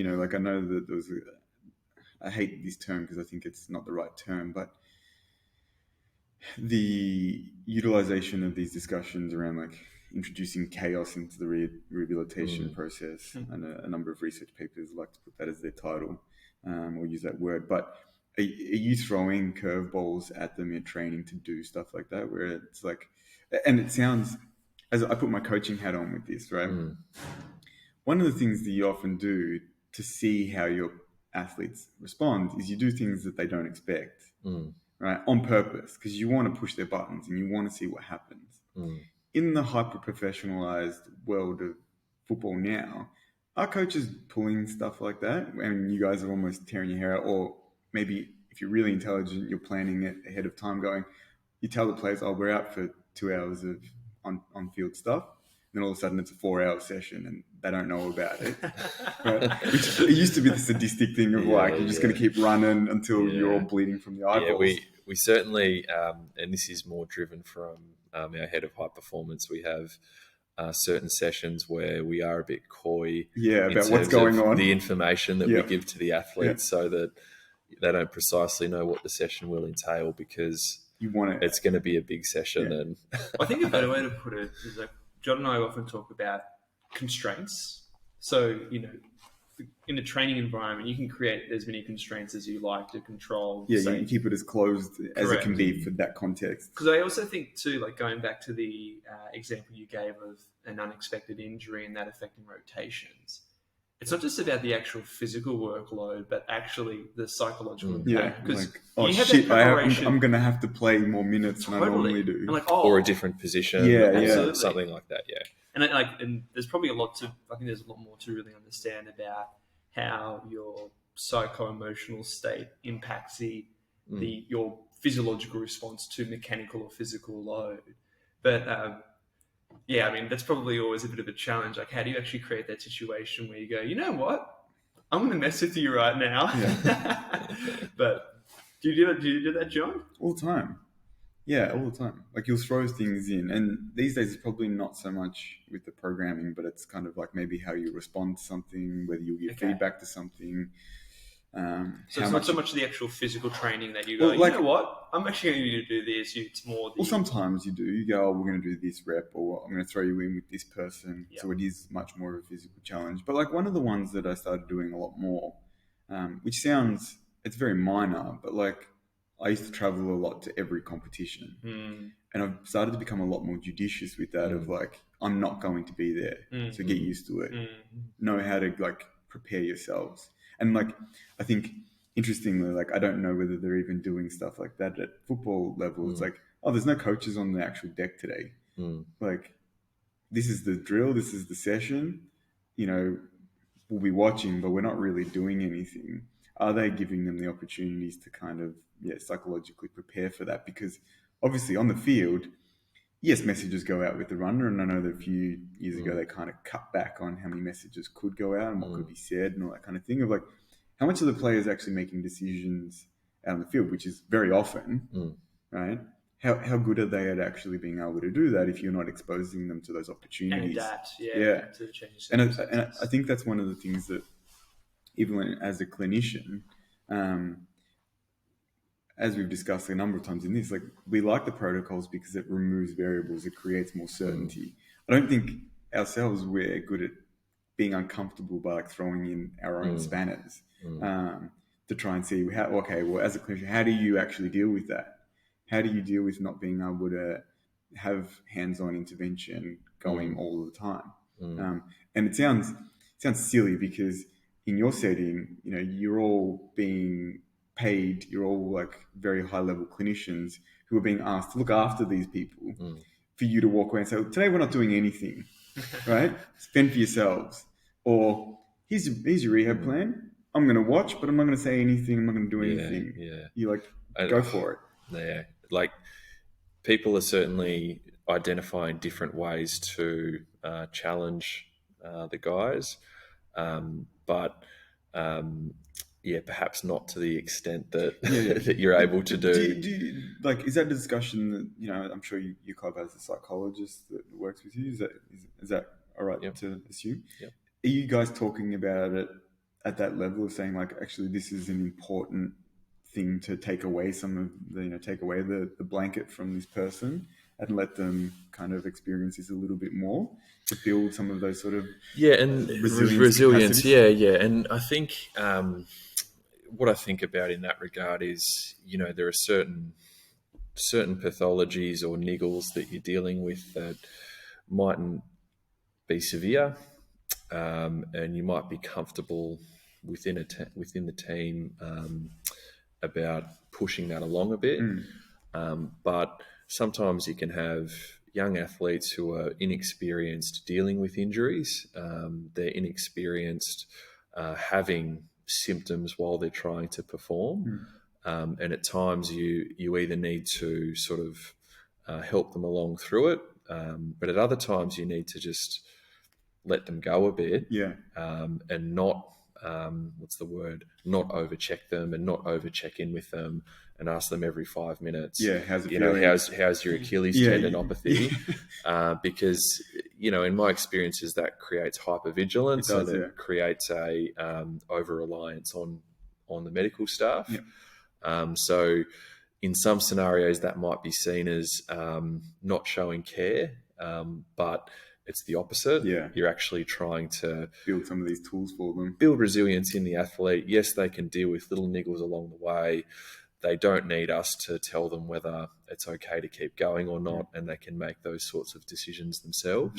like I know that there was I hate this term because I think it's not the right term, but the utilization of these discussions around like introducing chaos into the rehabilitation process, and a number of research papers like to put that as their title, or use that word. But are you throwing curveballs at them in training to do stuff like that, where it's like, and it sounds, as I put my coaching hat on with this, right? One of the things that you often do to see how your athletes respond is you do things that they don't expect, right? On purpose, because you want to push their buttons and you want to see what happens. In the hyper-professionalized world of football now, are coaches pulling stuff like that? And you guys are almost tearing your hair out, or maybe if you're really intelligent, you're planning it ahead of time, going, you tell the players, oh, we're out for 2 hours of on-field stuff. Then all of a sudden it's a 4-hour session and they don't know about it. Right? Which it used to be the sadistic thing of like, you're just going to keep running until you're all bleeding from the eyeballs. Yeah, we certainly, and this is more driven from our head of high performance. We have certain sessions where we are a bit coy about what's going on. The information that we give to the athletes so that they don't precisely know what the session will entail, because you want it. It's going to be a big session. And I think a better way to put it is like, John and I often talk about constraints. So, in a training environment, you can create as many constraints as you like to control. Yeah, you can keep it as closed as it can be for that context. Because I also think too, like going back to the example you gave of an unexpected injury and that affecting rotations, it's not just about the actual physical workload, but actually the psychological impact. Because I'm going to have to play more minutes than I normally do. Or a different position, something like that, And there's probably I think there's a lot more to really understand about how your psycho-emotional state impacts your physiological response to mechanical or physical load. But that's probably always a bit of a challenge. Like, how do you actually create that situation where you go, you know what, I'm going to mess with you right now. Yeah. But do you do that, John? All the time. Yeah, all the time. Like, you'll throw things in, and these days it's probably not so much with the programming, but it's kind of like maybe how you respond to something, whether you give feedback to something. So it's not so much the actual physical training that you go, you know what, I'm actually going to need to do this. It's more Well, sometimes you do. You go, oh, we're going to do this rep, or I'm going to throw you in with this person. Yep. So it is much more of a physical challenge. But like one of the ones that I started doing a lot more, which sounds, it's very minor, but like I used to travel a lot to every competition. And I've started to become a lot more judicious with that of like, I'm not going to be there. So get used to it. Know how to like prepare yourselves. And like, I think interestingly, like, I don't know whether they're even doing stuff like that at football level. It's like, oh, there's no coaches on the actual deck today. Like, this is the drill. This is the session. We'll be watching, but we're not really doing anything. Are they giving them the opportunities to kind of, psychologically prepare for that? Because obviously on the field, yes, messages go out with the runner. And I know that a few years ago, they kind of cut back on how many messages could go out and what could be said and all that kind of thing of like, how much of the players actually making decisions out on the field, which is very often, right? How good are they at actually being able to do that if you're not exposing them to those opportunities? And adapt, to the changes. And I think that's one of the things that, even as a clinician, as we've discussed a number of times in this, like, we like the protocols because it removes variables, it creates more certainty. I don't think ourselves we're good at being uncomfortable by like throwing in our own spanners to try and see how, as a clinician, how do you actually deal with that? How do you deal with not being able to have hands-on intervention going all the time? And it sounds silly because in your setting, you're all being paid, you're all like very high-level clinicians who are being asked to look after these people for you to walk away and say, well, today we're not doing anything, right? Spend for yourselves. Or here's your rehab plan. I'm going to watch, but I'm not going to say anything. I'm not going to do anything. Yeah. You like, go for it. Yeah. Like, people are certainly identifying different ways to challenge the guys. But perhaps not to the extent that that you're able to do. Do you, like, is that a discussion that, I'm sure you club as a psychologist that works with you? Is that all right to assume? Yep. Are you guys talking about it at that level of saying like, actually, this is an important thing to take away some of the, take away the blanket from this person and let them kind of experience this a little bit more to build some of those sort of and resilience. Yeah. And I think what I think about in that regard is, there are certain pathologies or niggles that you're dealing with that mightn't be severe, and you might be comfortable within the team about pushing that along a bit. But sometimes you can have young athletes who are inexperienced dealing with injuries. They're inexperienced having symptoms while they're trying to perform. And at times you either need to sort of help them along through it, but at other times you need to just let them go a bit, and not not overcheck them and not overcheck in with them and ask them every 5 minutes. How's it feeling? How's your Achilles tendinopathy? Because in my experiences that creates hypervigilance, and it creates a over reliance on the medical staff. So in some scenarios that might be seen as not showing care, but it's the opposite. You're actually trying to build some of these tools for them. Build resilience in the athlete. Yes, they can deal with little niggles along the way. They don't need us to tell them whether it's okay to keep going or not, and they can make those sorts of decisions themselves.